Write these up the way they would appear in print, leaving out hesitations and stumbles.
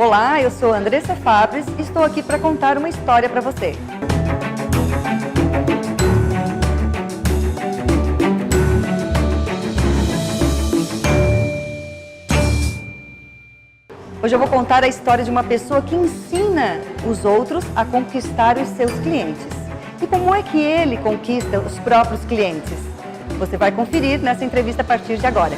Olá, eu sou Andressa Fabres e estou aqui para contar uma história para você. Hoje eu vou contar a história de uma pessoa que ensina os outros a conquistar os seus clientes. E como é que ele conquista os próprios clientes? Você vai conferir nessa entrevista a partir de agora.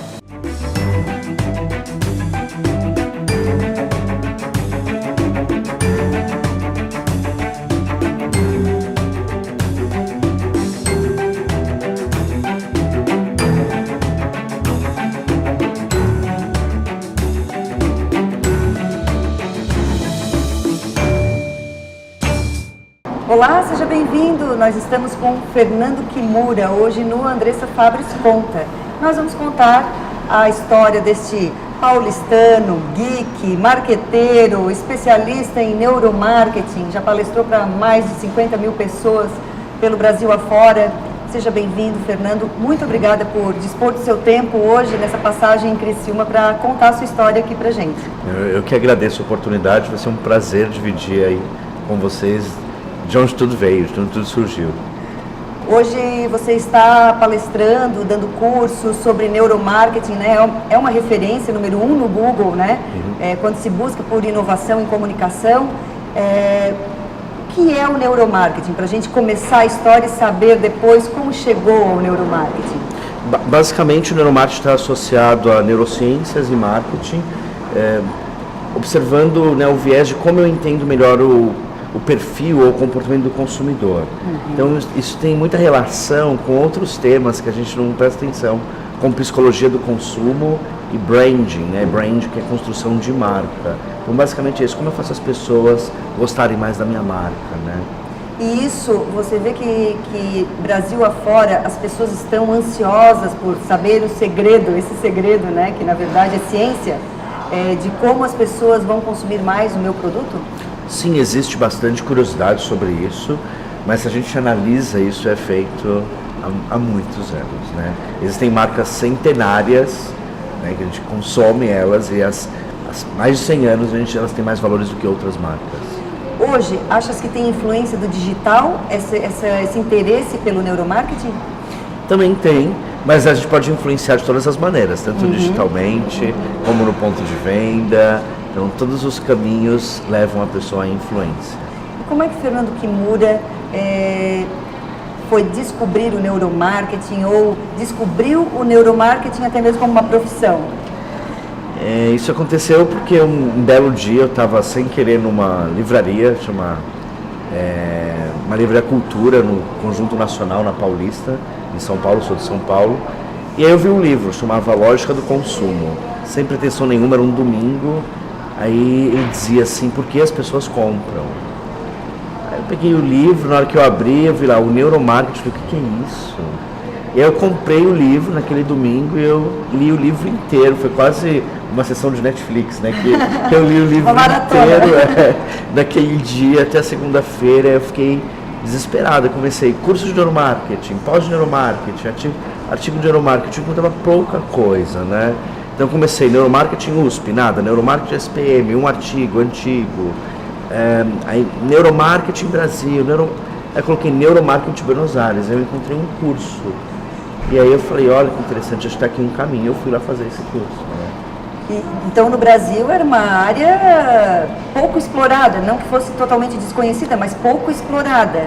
Olá, seja bem-vindo. Nós estamos com Fernando Kimura, hoje no Andressa Fabres Conta. Nós vamos contar a história deste paulistano, geek, marqueteiro, especialista em neuromarketing, já palestrou para mais de 50 mil pessoas pelo Brasil afora. Seja bem-vindo, Fernando. Muito obrigada por dispor do seu tempo hoje nessa passagem em Criciúma para contar a sua história aqui para gente. Eu que agradeço a oportunidade, vai ser um prazer dividir aí com vocês de onde tudo veio, de onde tudo surgiu. Hoje você está palestrando, dando cursos sobre neuromarketing, né? É uma referência número 1 no Google, né? Quando se busca por inovação em comunicação. O que é o neuromarketing? Para a gente começar a história e saber depois como chegou ao neuromarketing. Basicamente, o neuromarketing está associado a neurociências e marketing, observando, né, o viés de como eu entendo melhor o perfil ou o comportamento do consumidor. Então isso tem muita relação com outros temas que a gente não presta atenção, como psicologia do consumo e branding, né? Brand, que é construção de marca. Então basicamente é isso, como eu faço as pessoas gostarem mais da minha marca, né? E isso, você vê que Brasil afora, as pessoas estão ansiosas por saber o segredo, esse segredo, né? Que na verdade é ciência, de como as pessoas vão consumir mais o meu produto? Sim, existe bastante curiosidade sobre isso, mas se a gente analisa isso, é feito há muitos anos, né? Existem marcas centenárias, né, que a gente consome elas e as mais de 100 anos elas têm mais valores do que outras marcas. Hoje, achas que tem influência do digital, esse interesse pelo neuromarketing? Também tem, mas a gente pode influenciar de todas as maneiras, tanto digitalmente como no ponto de venda. Então, todos os caminhos levam a pessoa à influência. E como é que Fernando Kimura foi descobrir o neuromarketing ou descobriu o neuromarketing até mesmo como uma profissão? Isso aconteceu porque um belo dia eu estava sem querer numa livraria, uma livraria Cultura, no Conjunto Nacional, na Paulista, em São Paulo, sou de São Paulo. E aí eu vi um livro, chamava Lógica do Consumo. Sem pretensão nenhuma, era um domingo. Aí ele dizia assim, por que as pessoas compram? Aí eu peguei o livro, na hora que eu abri, eu vi lá, o neuromarketing, eu falei, o que é isso? E aí eu comprei o livro naquele domingo e eu li o livro inteiro, foi quase uma sessão de Netflix, né? Que eu li o livro inteiro naquele dia até a segunda-feira, eu fiquei desesperado, eu comecei curso de neuromarketing, pós de neuromarketing, artigo de neuromarketing, eu encontrava pouca coisa, né? Então comecei neuromarketing USP, nada, neuromarketing SPM, um artigo antigo, aí neuromarketing Brasil, aí coloquei neuromarketing Buenos Aires, aí eu encontrei um curso, e aí eu falei, olha que interessante, acho que está aqui um caminho, eu fui lá fazer esse curso. Né? Então no Brasil era uma área pouco explorada, não que fosse totalmente desconhecida, mas pouco explorada.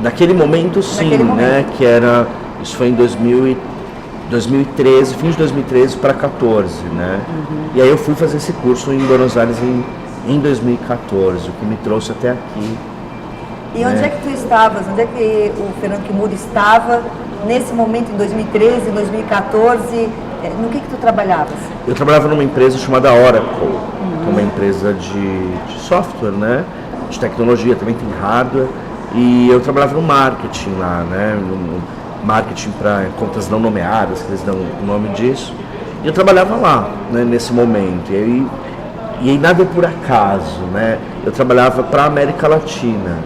Naquele momento sim, né, que era, isso foi em 2013, fim de 2013 para 2014, né? E aí eu fui fazer esse curso em Buenos Aires em 2014, o que me trouxe até aqui. E onde é que tu estavas? Onde é que o Fernando Kimura estava nesse momento, em 2013, 2014? No que tu trabalhavas? Eu trabalhava numa empresa chamada Oracle, que é uma empresa de software, né? De tecnologia, também tem hardware. E eu trabalhava no marketing lá, né? Marketing para contas não nomeadas, que eles dão o nome disso. E eu trabalhava lá, né, nesse momento. E aí nada por acaso, né? Eu trabalhava para a América Latina.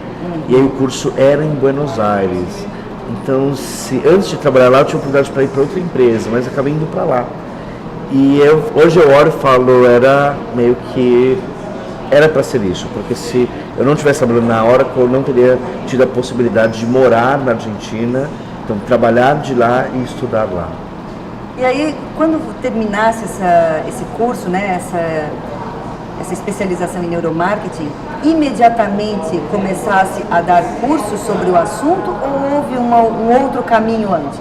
E aí o curso era em Buenos Aires. Então, antes de trabalhar lá, eu tinha oportunidade para ir para outra empresa, mas acabei indo para lá. E hoje eu olho e falo, era meio que era para ser isso, porque se eu não tivesse trabalhando na Oracle, eu não teria tido a possibilidade de morar na Argentina, então trabalhar de lá e estudar lá. E aí, quando terminasse esse curso, né, essa especialização em neuromarketing, imediatamente começasse a dar cursos sobre o assunto ou houve um outro caminho antes?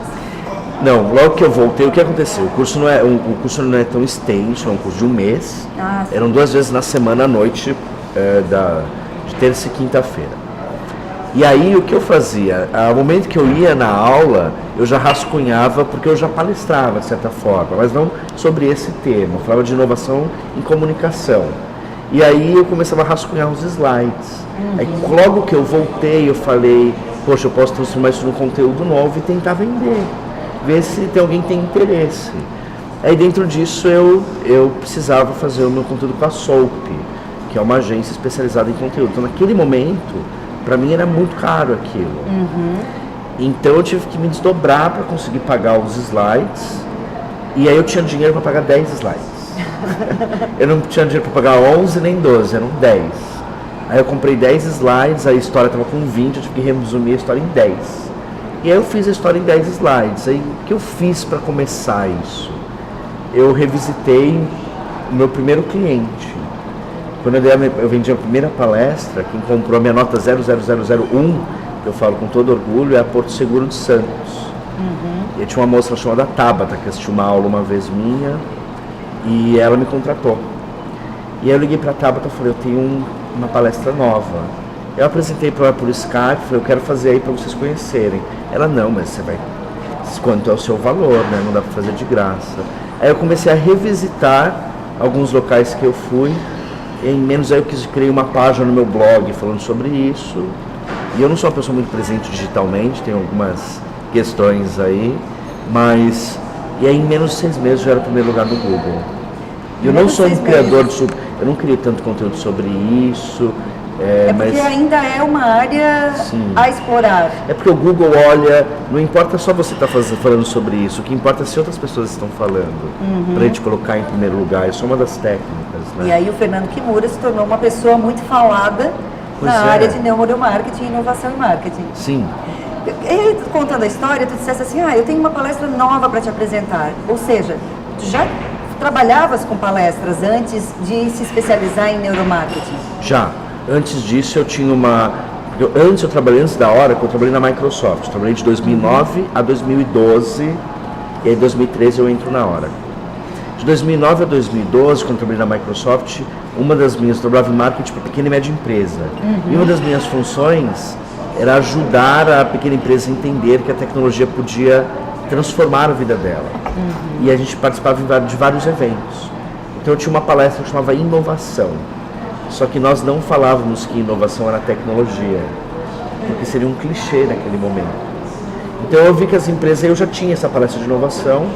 Não, logo que eu voltei, o que aconteceu? O curso não é tão extenso, é um curso de um mês. Eram 2 vezes na semana à noite, de terça e quinta-feira. E aí o que eu fazia? Ao momento que eu ia na aula, eu já rascunhava, porque eu já palestrava de certa forma, mas não sobre esse tema. Eu falava de inovação em comunicação. E aí eu começava a rascunhar os slides. Aí logo que eu voltei, eu falei, poxa, eu posso transformar isso num conteúdo novo e tentar vender. Ver se tem alguém que tem interesse. Aí dentro disso eu precisava fazer o meu conteúdo com a Soap, que é uma agência especializada em conteúdo. Então naquele momento, para mim era muito caro aquilo. Então eu tive que me desdobrar para conseguir pagar os slides. E aí eu tinha dinheiro para pagar 10 slides. Eu não tinha dinheiro para pagar 11 nem 12, eram 10. Aí eu comprei 10 slides, a história estava com 20, eu tive que resumir a história em 10. E aí eu fiz a história em 10 slides. Aí o que eu fiz para começar isso? Eu revisitei o meu primeiro cliente. Quando eu vendi a primeira palestra, quem comprou a minha nota 00001, que eu falo com todo orgulho, é a Porto Seguro de Santos. E tinha uma moça chamada Tabata, que assistiu uma aula uma vez minha, e ela me contratou. E aí eu liguei para a Tabata e falei, eu tenho uma palestra nova. Eu apresentei para ela por Skype, falei, eu quero fazer aí para vocês conhecerem. Ela, não, mas você vai... Quanto é o seu valor, né? Não dá para fazer de graça. Aí eu comecei a revisitar alguns locais que eu fui. Em menos aí eu criei uma página no meu blog falando sobre isso. E eu não sou uma pessoa muito presente digitalmente, tenho algumas questões aí. Mas... E aí em menos de 6 meses eu era o primeiro lugar no Google. E eu não sou um criador eu não criei tanto conteúdo sobre isso. Porque ainda é uma área a explorar. É porque o Google olha, não importa só você estar falando sobre isso, o que importa é se outras pessoas estão falando, para ele te colocar em primeiro lugar. Isso é uma das técnicas, né? E aí o Fernando Kimura se tornou uma pessoa muito falada na área de neuromarketing e inovação em marketing. Sim. E contando a história, tu disseste assim, eu tenho uma palestra nova para te apresentar. Ou seja, tu já trabalhavas com palestras antes de se especializar em neuromarketing? Já. Antes disso eu tinha antes da Oracle, eu trabalhei na Microsoft. Eu trabalhei de 2009 a 2012 e aí em 2013 eu entro na Oracle. De 2009 a 2012, quando eu trabalhei na Microsoft, eu trabalhava em marketing para pequena e média empresa. E uma das minhas funções era ajudar a pequena empresa a entender que a tecnologia podia transformar a vida dela. E a gente participava de vários eventos. Então eu tinha uma palestra que chamava Inovação. Só que nós não falávamos que inovação era tecnologia, porque seria um clichê naquele momento. Então eu vi que as empresas, eu já tinha essa palestra de inovação,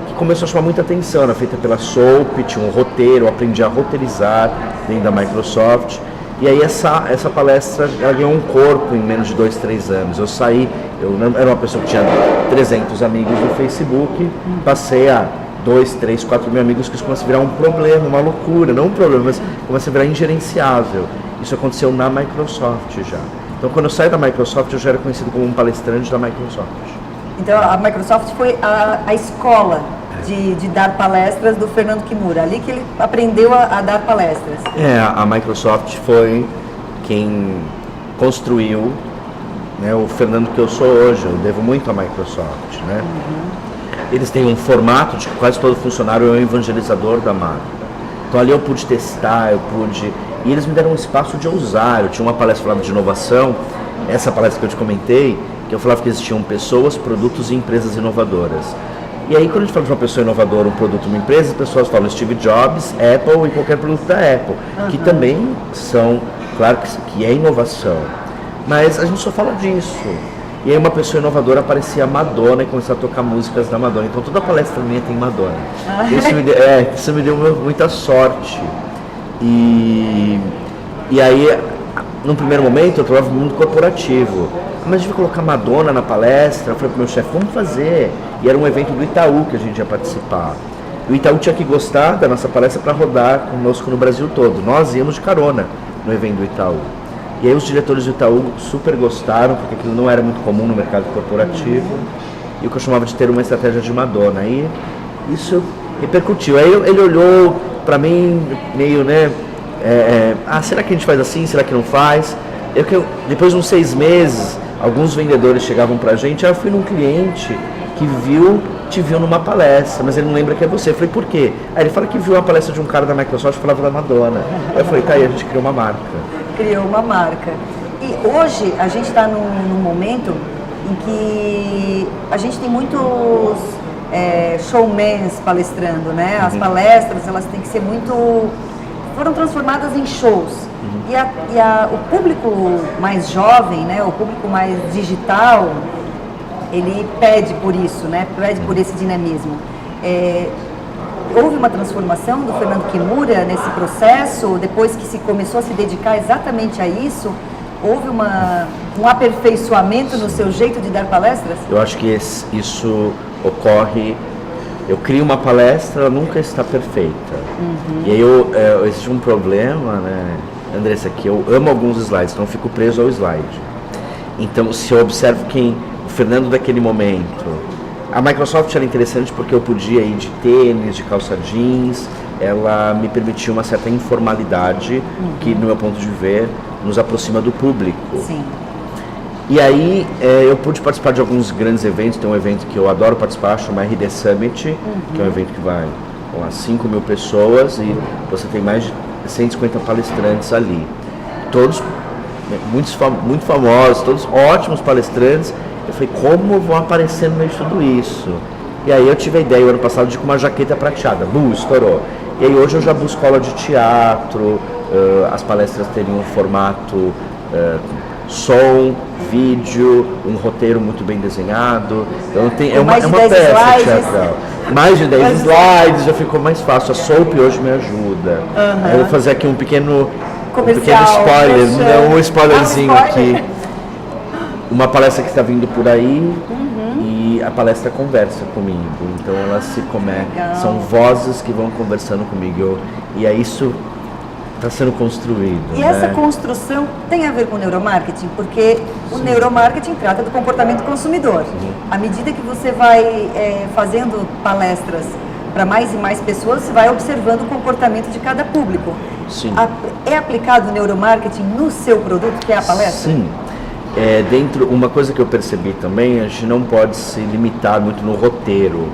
que começou a chamar muita atenção, era feita pela Soap, tinha um roteiro, eu aprendi a roteirizar dentro da Microsoft. E aí essa palestra, ela ganhou um corpo em menos de 2, 3 anos. Eu saí, eu era uma pessoa que tinha 300 amigos no Facebook, passei a 2, 3, 4 mil amigos, que isso começa a virar um problema, uma loucura, não um problema, mas começa a virar ingerenciável. Isso aconteceu na Microsoft já. Então quando eu saí da Microsoft, eu já era conhecido como um palestrante da Microsoft. Então a Microsoft foi a escola de dar palestras do Fernando Kimura, ali que ele aprendeu a dar palestras. A Microsoft foi quem construiu, né, o Fernando que eu sou hoje. Eu devo muito à Microsoft, né? Eles têm um formato de que quase todo funcionário é um evangelizador da marca. Então ali eu pude testar, e eles me deram um espaço de ousar. Eu tinha uma palestra falando de inovação, essa palestra que eu te comentei, que eu falava que existiam pessoas, produtos e empresas inovadoras. E aí quando a gente fala de uma pessoa inovadora, um produto, uma empresa, as pessoas falam Steve Jobs, Apple e qualquer produto da Apple, que também são, claro que é inovação, mas a gente só fala disso. E aí uma pessoa inovadora aparecia a Madonna e começou a tocar músicas da Madonna. Então toda palestra minha tem Madonna. Isso me deu muita sorte. E aí, num primeiro momento, eu trabalhava no mundo corporativo. Mas a gente vai colocar Madonna na palestra. Eu falei pro meu chefe, vamos fazer. E era um evento do Itaú que a gente ia participar. O Itaú tinha que gostar da nossa palestra para rodar conosco no Brasil todo. Nós íamos de carona no evento do Itaú. E aí os diretores do Itaú super gostaram, porque aquilo não era muito comum no mercado corporativo. E o que eu chamava de ter uma estratégia de Madonna. Aí isso repercutiu. Aí ele olhou para mim meio, né? Será que a gente faz assim? Será que não faz? Depois de uns 6 meses, alguns vendedores chegavam pra gente. Eu fui num cliente que te viu numa palestra, mas ele não lembra que é você. Eu falei, por quê? Aí ele fala que viu uma palestra de um cara da Microsoft que falava da Madonna. Aí eu falei, tá aí, a gente criou uma marca. Criou uma marca. E hoje a gente está num momento em que a gente tem muitos showmans palestrando, né? As palestras, elas têm que ser foram transformadas em shows. O público mais jovem, né? O público mais digital, ele pede por isso, né? Pede por esse dinamismo. Houve uma transformação do Fernando Kimura nesse processo, depois que se começou a se dedicar exatamente a isso? Houve um aperfeiçoamento no seu jeito de dar palestras? Eu acho que isso ocorre. Eu crio uma palestra, ela nunca está perfeita. E aí existe um problema, né, Andressa, que eu amo alguns slides, então eu fico preso ao slide. Então, se eu observo o Fernando daquele momento, a Microsoft era interessante porque eu podia ir de tênis, de calça jeans, ela me permitia uma certa informalidade que, no meu ponto de ver, nos aproxima do público. Sim. E aí eu pude participar de alguns grandes eventos. Tem um evento que eu adoro participar, chama RD Summit, que é um evento que vai com as 5 mil pessoas e você tem mais de 150 palestrantes ali. Todos muito famosos, todos ótimos palestrantes. Eu falei, como vão aparecer no meio de tudo isso? E aí eu tive a ideia, o ano passado, de com uma jaqueta prateada. Estourou. E aí hoje eu já busco aula de teatro, as palestras teriam um formato som, vídeo, um roteiro muito bem desenhado. Então é uma peça teatral. Mais de 10 slides, já ficou mais fácil. A Soap hoje me ajuda. Eu vou fazer aqui um pequeno spoiler, um spoilerzinho aqui. Uma palestra que está vindo por aí e a palestra conversa comigo. Então elas são vozes que vão conversando comigo. E é isso está sendo construído. E essa construção tem a ver com o neuromarketing, porque o neuromarketing trata do comportamento do consumidor. À medida que você vai fazendo palestras para mais e mais pessoas, você vai observando o comportamento de cada público. Sim. É aplicado o neuromarketing no seu produto, que é a palestra? Sim. Uma coisa que eu percebi também, a gente não pode se limitar muito no roteiro.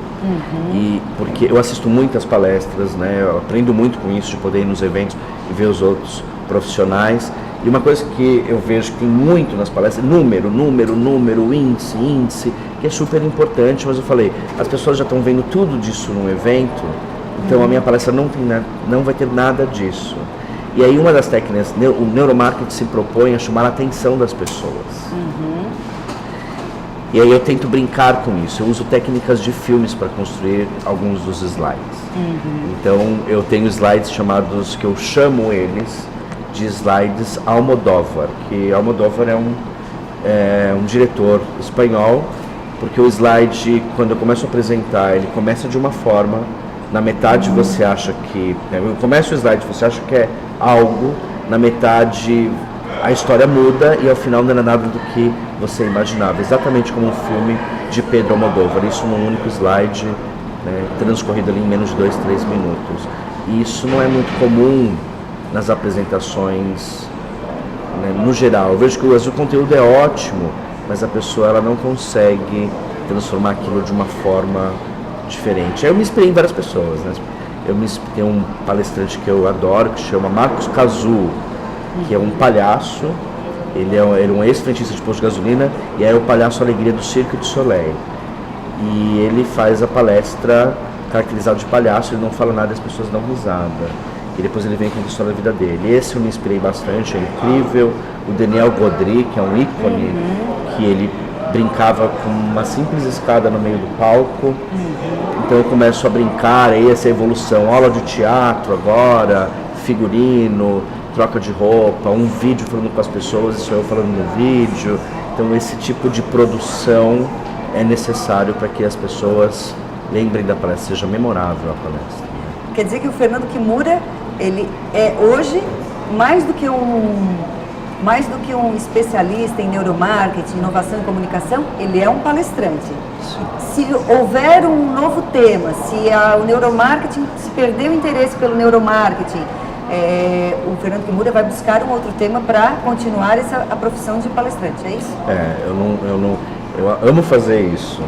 Porque eu assisto muitas palestras, né? Eu aprendo muito com isso, de poder ir nos eventos e ver os outros profissionais. E uma coisa que eu vejo que tem muito nas palestras, número, índice, que é super importante, mas eu falei, as pessoas já estão vendo tudo disso num evento, então a minha palestra não vai ter nada disso. E aí uma das técnicas, o neuromarketing se propõe a chamar a atenção das pessoas. E aí eu tento brincar com isso, eu uso técnicas de filmes para construir alguns dos slides. Então eu tenho slides chamados, que eu chamo eles de slides Almodóvar, que Almodóvar é um diretor espanhol, porque o slide, quando eu começo a apresentar, ele começa de uma forma, na metade você acha que, eu começo o slide, você acha que é algo, na metade a história muda e ao final não era nada do que você imaginava, exatamente como um filme de Pedro Almodóvar, isso num único slide, né, transcorrido ali em menos de 2, 3 minutos. E isso não é muito comum nas apresentações, né, no geral. Eu vejo que o conteúdo é ótimo, mas a pessoa ela não consegue transformar aquilo de uma forma diferente. Aí eu me inspirei em várias pessoas, né? Tem um palestrante que eu adoro, que chama Marcos Cazu, que é um palhaço, ele é um ex-frentista de posto de gasolina, e é o palhaço Alegria do Cirque du Soleil. E ele faz a palestra caracterizado de palhaço, ele não fala nada e as pessoas dão risada. E depois ele vem com a história da vida dele. Esse eu me inspirei bastante, é incrível. O Daniel Godry, que é um ícone, que ele brincava com uma simples escada no meio do palco. Então eu começo a brincar, aí essa evolução, aula de teatro agora, figurino, troca de roupa, um vídeo falando com as pessoas, isso eu falando no vídeo. Então esse tipo de produção é necessário para que as pessoas lembrem da palestra, seja memorável a palestra. Quer dizer que o Fernando Kimura, ele é hoje mais do que um especialista em neuromarketing, inovação e comunicação, ele é um palestrante. Sim. Se houver um novo tema, se o neuromarketing, se perder o interesse pelo neuromarketing, o Fernando Kimura vai buscar um outro tema para continuar a profissão de palestrante, é isso? Eu amo fazer isso.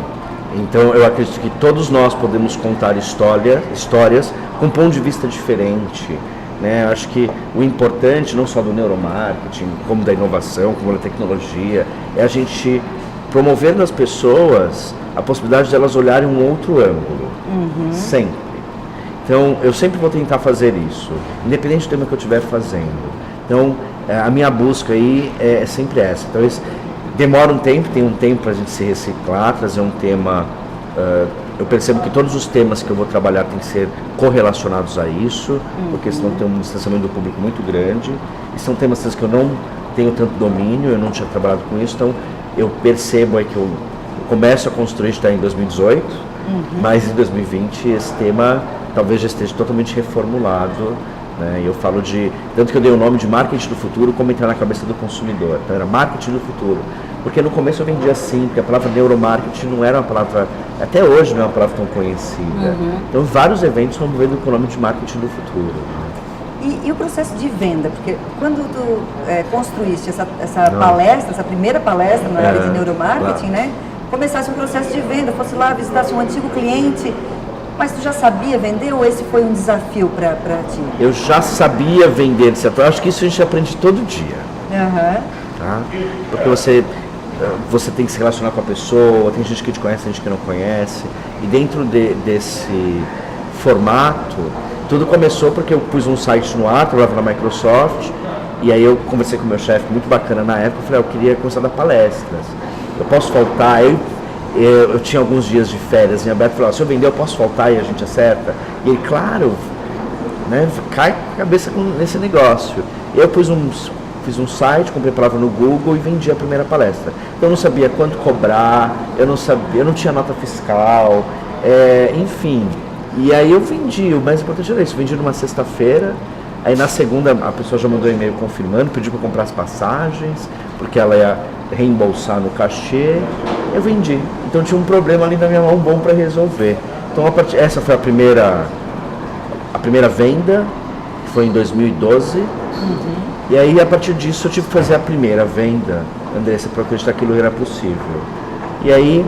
Então eu acredito que todos nós podemos contar histórias com um ponto de vista diferente. Né? Acho que o importante, não só do neuromarketing, como da inovação, como da tecnologia, é a gente promover nas pessoas a possibilidade de elas olharem um outro ângulo, sempre. Então, eu sempre vou tentar fazer isso, independente do tema que eu estiver fazendo. Então, a minha busca aí é sempre essa. Então, demora um tempo, tem um tempo para a gente se reciclar, trazer um tema. Eu percebo que todos os temas que eu vou trabalhar têm que ser correlacionados a isso, porque senão tem um distanciamento do público muito grande. E são temas que eu não tenho tanto domínio, eu não tinha trabalhado com isso, então eu percebo aí que eu começo a construir, está em 2018, mas em 2020 esse tema talvez já esteja totalmente reformulado. Né? E eu falo tanto que eu dei o nome de marketing do futuro, como entrar na cabeça do consumidor. Então era marketing do futuro. Porque no começo eu vendia assim, porque a palavra neuromarketing não era uma palavra, até hoje não é uma palavra tão conhecida. Então vários eventos estão movendo com o nome de marketing do futuro. E o processo de venda? Porque quando tu construíste essa palestra, essa primeira palestra na área de neuromarketing, né? Começasse um processo de venda, fosse lá, visitasse um antigo cliente, mas tu já sabia vender ou esse foi um desafio para ti? Eu já sabia vender, de certo? Eu acho que isso a gente aprende todo dia. Tá? Porque você tem que se relacionar com a pessoa, tem gente que te conhece, tem gente que não conhece. E dentro desse formato, tudo começou porque eu pus um site no ar, trabalhava na Microsoft, e aí eu conversei com o meu chefe, muito bacana na época, eu falei, eu queria começar a dar palestras. Eu posso faltar? Eu tinha alguns dias de férias em aberto, falei, se eu vender eu posso faltar e a gente acerta? E ele, claro, né, cai a cabeça nesse negócio. Eu fiz um site, comprei a palavra no Google e vendi a primeira palestra. Então eu não sabia quanto cobrar, eu não tinha nota fiscal, enfim. E aí eu vendi, o mais importante era isso, vendi numa sexta-feira, aí na segunda a pessoa já mandou um e-mail confirmando, pediu para comprar as passagens, porque ela ia reembolsar no cachê, eu vendi. Então tinha um problema ali na minha mão bom para resolver. Então essa foi a primeira venda, que foi em 2012, e aí a partir disso eu tive que fazer a primeira venda, Andressa, para acreditar que aquilo era possível. E aí,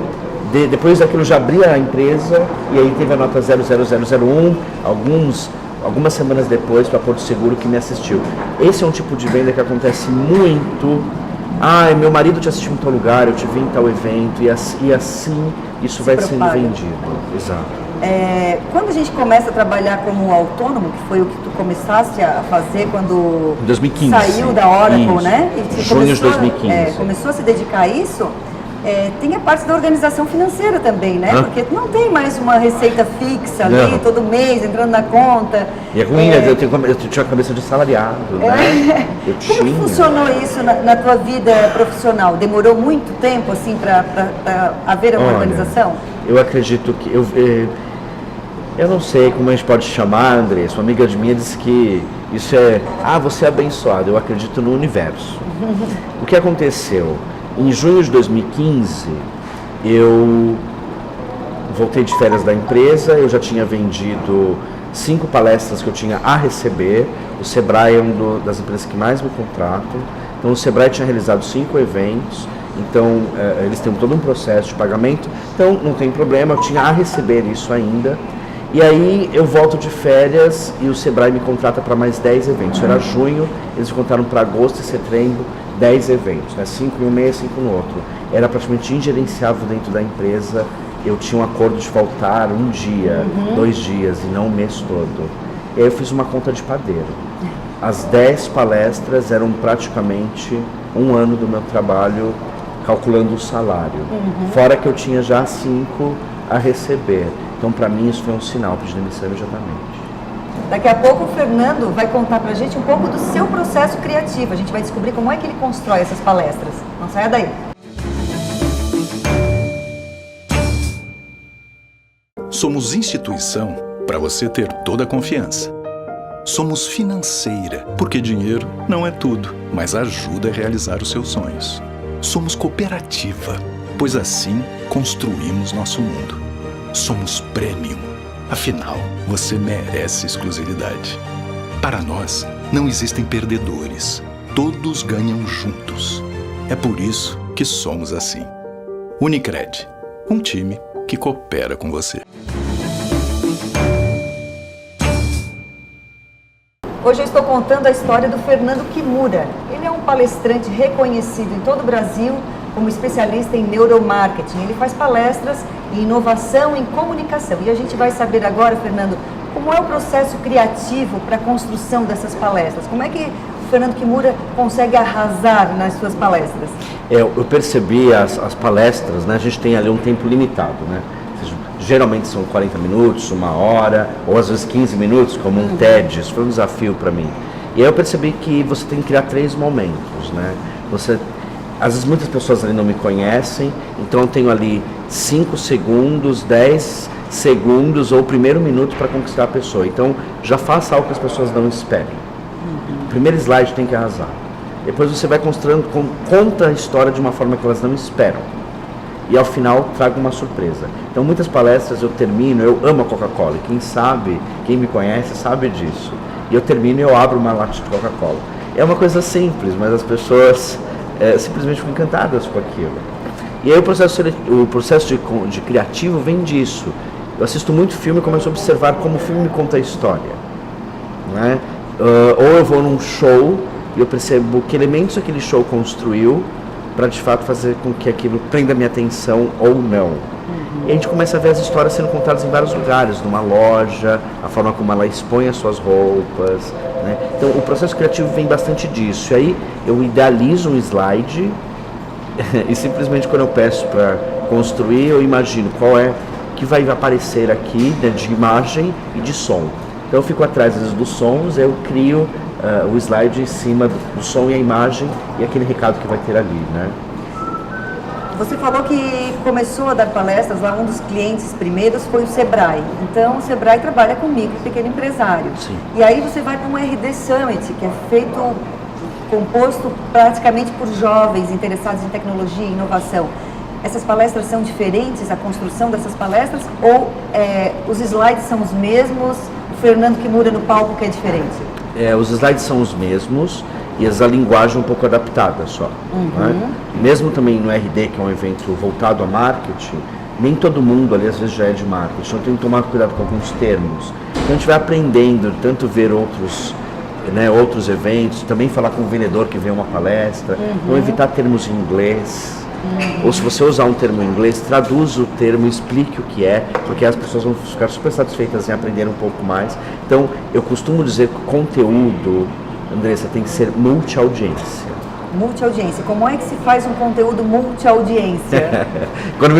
depois daquilo já abri a empresa, e aí teve a nota 00001, algumas semanas depois, para Porto Seguro, que me assistiu. Esse é um tipo de venda que acontece muito. Meu marido te assistiu em tal lugar, eu te vi em tal evento, e assim isso vai sendo vendido. Exato. Quando a gente começa a trabalhar como autônomo, que foi o que tu começaste a fazer quando 2015, saiu da Oracle, isso. né? E Junho de 2015. Começou a se dedicar a isso, tem a parte da organização financeira também, né? Porque tu não tem mais uma receita fixa ali, todo mês, entrando na conta. E é ruim, eu tinha a cabeça de salariado, né? Como que funcionou isso na tua vida profissional? Demorou muito tempo, assim, para haver uma organização? Eu acredito que... Eu não sei como a gente pode chamar, Andressa. Uma amiga de minha disse que isso você é abençoado. Eu acredito no universo. O que aconteceu? Em junho de 2015, eu voltei de férias da empresa, eu já tinha vendido 5 palestras que eu tinha a receber. O Sebrae é uma das empresas que mais me contratam. Então o Sebrae tinha realizado 5 eventos, então eles têm todo um processo de pagamento, então não tem problema, eu tinha a receber isso ainda. E aí eu volto de férias e o Sebrae me contrata para mais 10 eventos. Era junho, eles me contrataram para agosto e setembro 10 eventos, né? 5 em um mês, 5 no outro. Era praticamente ingerenciável dentro da empresa. Eu tinha um acordo de faltar um dia, 2 dias e não o mês todo. E aí eu fiz uma conta de padeiro. As 10 palestras eram praticamente um ano do meu trabalho calculando o salário. Fora que eu tinha já 5 a receber. Então, para mim, isso foi um sinal, pedir demissão imediatamente. Daqui a pouco o Fernando vai contar pra gente um pouco do seu processo criativo. A gente vai descobrir como é que ele constrói essas palestras. Não saia daí. Somos instituição para você ter toda a confiança. Somos financeira, porque dinheiro não é tudo, mas ajuda a realizar os seus sonhos. Somos cooperativa, pois assim construímos nosso mundo. Somos premium, afinal, você merece exclusividade. Para nós, não existem perdedores, todos ganham juntos. É por isso que somos assim. Unicred, um time que coopera com você. Hoje eu estou contando a história do Fernando Kimura. Ele é um palestrante reconhecido em todo o Brasil como especialista em neuromarketing. Ele faz palestras em inovação em comunicação. E a gente vai saber agora, Fernando, como é o processo criativo para a construção dessas palestras. Como é que o Fernando Kimura consegue arrasar nas suas palestras? Eu percebi as palestras, né? A gente tem ali um tempo limitado, né? Geralmente são 40 minutos, 1 hora, ou às vezes 15 minutos, como um TED. Isso foi um desafio para mim. E aí eu percebi que você tem que criar 3 momentos, né? Às vezes muitas pessoas ali não me conhecem, então eu tenho ali 5 segundos, 10 segundos ou o primeiro minuto para conquistar a pessoa. Então já faça algo que as pessoas não esperem. O primeiro slide tem que arrasar. Depois você vai construindo, conta a história de uma forma que elas não esperam. E ao final trago uma surpresa. Então muitas palestras eu termino, eu amo a Coca-Cola, quem me conhece sabe disso. E eu termino e eu abro uma lata de Coca-Cola. É uma coisa simples, mas as pessoas simplesmente ficam encantadas com aquilo. E aí o processo de criativo vem disso. Eu assisto muito filme e começo a observar como o filme me conta a história. Né? Ou eu vou num show e eu percebo que elementos aquele show construiu para de fato fazer com que aquilo prenda minha atenção ou não. E a gente começa a ver as histórias sendo contadas em vários lugares, numa loja, a forma como ela expõe as suas roupas, né? Então o processo criativo vem bastante disso. E aí eu idealizo um slide e simplesmente quando eu peço para construir, eu imagino qual é que vai aparecer aqui, né, de imagem e de som. Então eu fico atrás às vezes dos sons, eu crio o slide em cima do som e a imagem e aquele recado que vai ter ali, né? Você falou que começou a dar palestras lá, um dos clientes primeiros foi o Sebrae. Então o Sebrae trabalha com micro e pequeno empresário. Sim. E aí você vai para um RD Summit, que é composto praticamente por jovens interessados em tecnologia e inovação. Essas palestras são diferentes, a construção dessas palestras, ou os slides são os mesmos, o Fernando Kimura no palco que é diferente? Os slides são os mesmos e a linguagem um pouco adaptada só. Né? Mesmo também no RD, que é um evento voltado a marketing, nem todo mundo ali às vezes já é de marketing, então tem que tomar cuidado com alguns termos. Então a gente vai aprendendo, tanto ver outros eventos, também falar com o vendedor que vê uma palestra, não evitar termos em inglês. Ou se você usar um termo em inglês, traduza o termo, explique o que é, porque as pessoas vão ficar super satisfeitas em aprender um pouco mais. Então, eu costumo dizer que o conteúdo, Andressa, tem que ser multi-audiência. Multi-audiência. Como é que se faz um conteúdo multi-audiência? Quando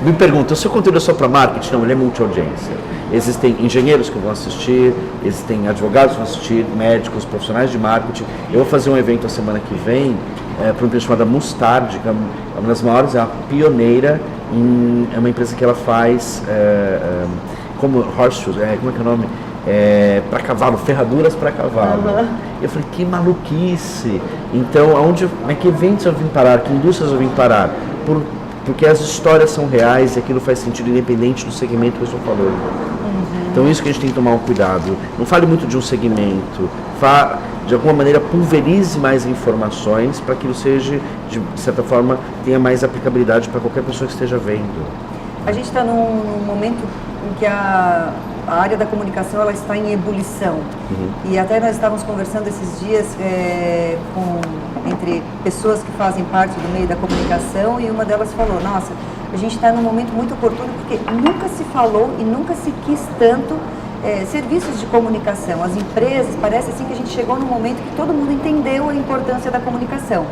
me perguntam, o seu conteúdo é só para marketing? Não, ele é multi-audiência. Existem engenheiros que vão assistir, existem advogados que vão assistir, médicos, profissionais de marketing. Eu vou fazer um evento a semana que vem para uma empresa chamada Mustard, que é uma das maiores, é uma pioneira, é uma empresa que ela faz como horseshoes, como é que é o nome? Para cavalo, ferraduras para cavalo. Eu falei, que maluquice! Então, que eventos eu vim parar, que indústrias eu vim parar? Porque as histórias são reais e aquilo faz sentido independente do segmento que eu estou falando. Então isso que a gente tem que tomar um cuidado. Não fale muito de um segmento, de alguma maneira pulverize mais informações para que aquilo seja, de certa forma, tenha mais aplicabilidade para qualquer pessoa que esteja vendo. A gente está num momento em que a área da comunicação ela está em ebulição. E até nós estávamos conversando esses dias entre pessoas que fazem parte do meio da comunicação e uma delas falou, nossa, a gente está num momento muito oportuno porque nunca se falou e nunca se quis tanto serviços de comunicação. As empresas, parece assim que a gente chegou num momento que todo mundo entendeu a importância da comunicação.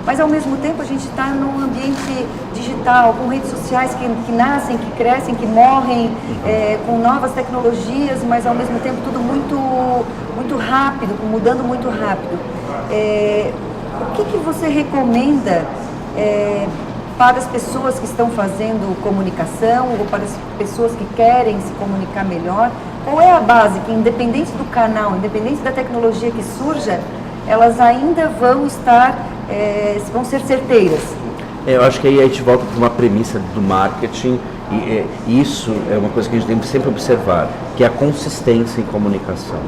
Mas ao mesmo tempo a gente está num ambiente digital, com redes sociais que nascem, que crescem, que morrem, com novas tecnologias, mas ao mesmo tempo tudo muito, muito rápido, mudando muito rápido. O que você recomenda para as pessoas que estão fazendo comunicação ou para as pessoas que querem se comunicar melhor? Qual é a base que, independente do canal, independente da tecnologia que surja, elas ainda vão vão ser certeiras? Eu acho que aí a gente volta para uma premissa do marketing, e isso é uma coisa que a gente tem que sempre observar, que é a consistência em comunicação.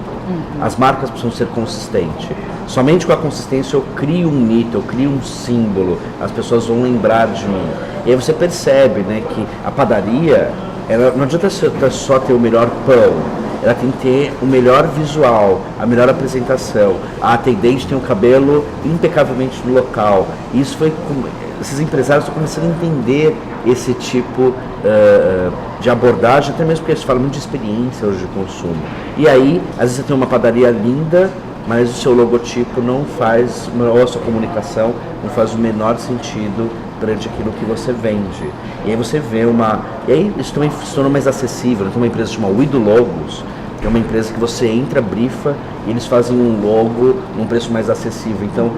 As marcas precisam ser consistentes. Somente com a consistência eu crio um mito, eu crio um símbolo, as pessoas vão lembrar de mim. E aí você percebe, né, que a padaria, não adianta só ter o melhor pão, ela tem que ter o melhor visual, a melhor apresentação. A atendente tem o cabelo impecavelmente no local. Isso foi esses empresários estão começando a entender esse tipo de abordagem, até mesmo porque eles falam muito de experiência hoje de consumo. E aí, às vezes você tem uma padaria linda, mas o seu logotipo não faz, ou a sua comunicação não faz o menor sentido perante aquilo que você vende. E aí você vê e aí isso também se tornou mais acessível. Tem uma empresa chamada Wido Logos, que é uma empresa que você entra, brifa, e eles fazem um logo num preço mais acessível. Então,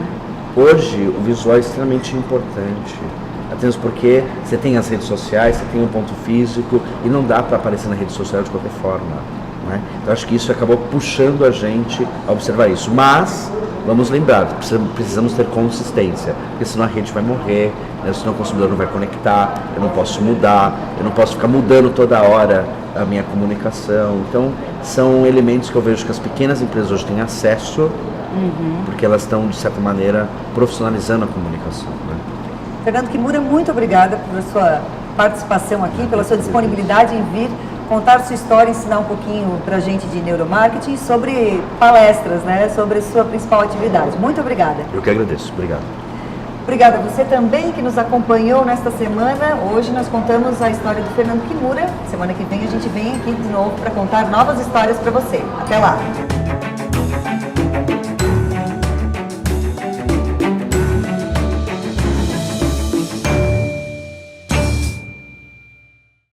hoje, o visual é extremamente importante. Até mesmo porque você tem as redes sociais, você tem um ponto físico, e não dá para aparecer na rede social de qualquer forma. Né? Então, acho que isso acabou puxando a gente a observar isso. Mas, vamos lembrar, precisamos ter consistência, porque senão a rede vai morrer, né? Senão o consumidor não vai conectar, eu não posso mudar, eu não posso ficar mudando toda hora a minha comunicação. Então, são elementos que eu vejo que as pequenas empresas hoje têm acesso, porque elas estão, de certa maneira, profissionalizando a comunicação. Né? Fernando Kimura, muito obrigada pela sua participação aqui, pela sua disponibilidade em vir contar sua história, ensinar um pouquinho para a gente de neuromarketing sobre palestras, né, sobre a sua principal atividade. Muito obrigada. Eu que agradeço. Obrigado. Obrigada a você também que nos acompanhou nesta semana. Hoje nós contamos a história do Fernando Kimura. Semana que vem a gente vem aqui de novo para contar novas histórias para você. Até lá!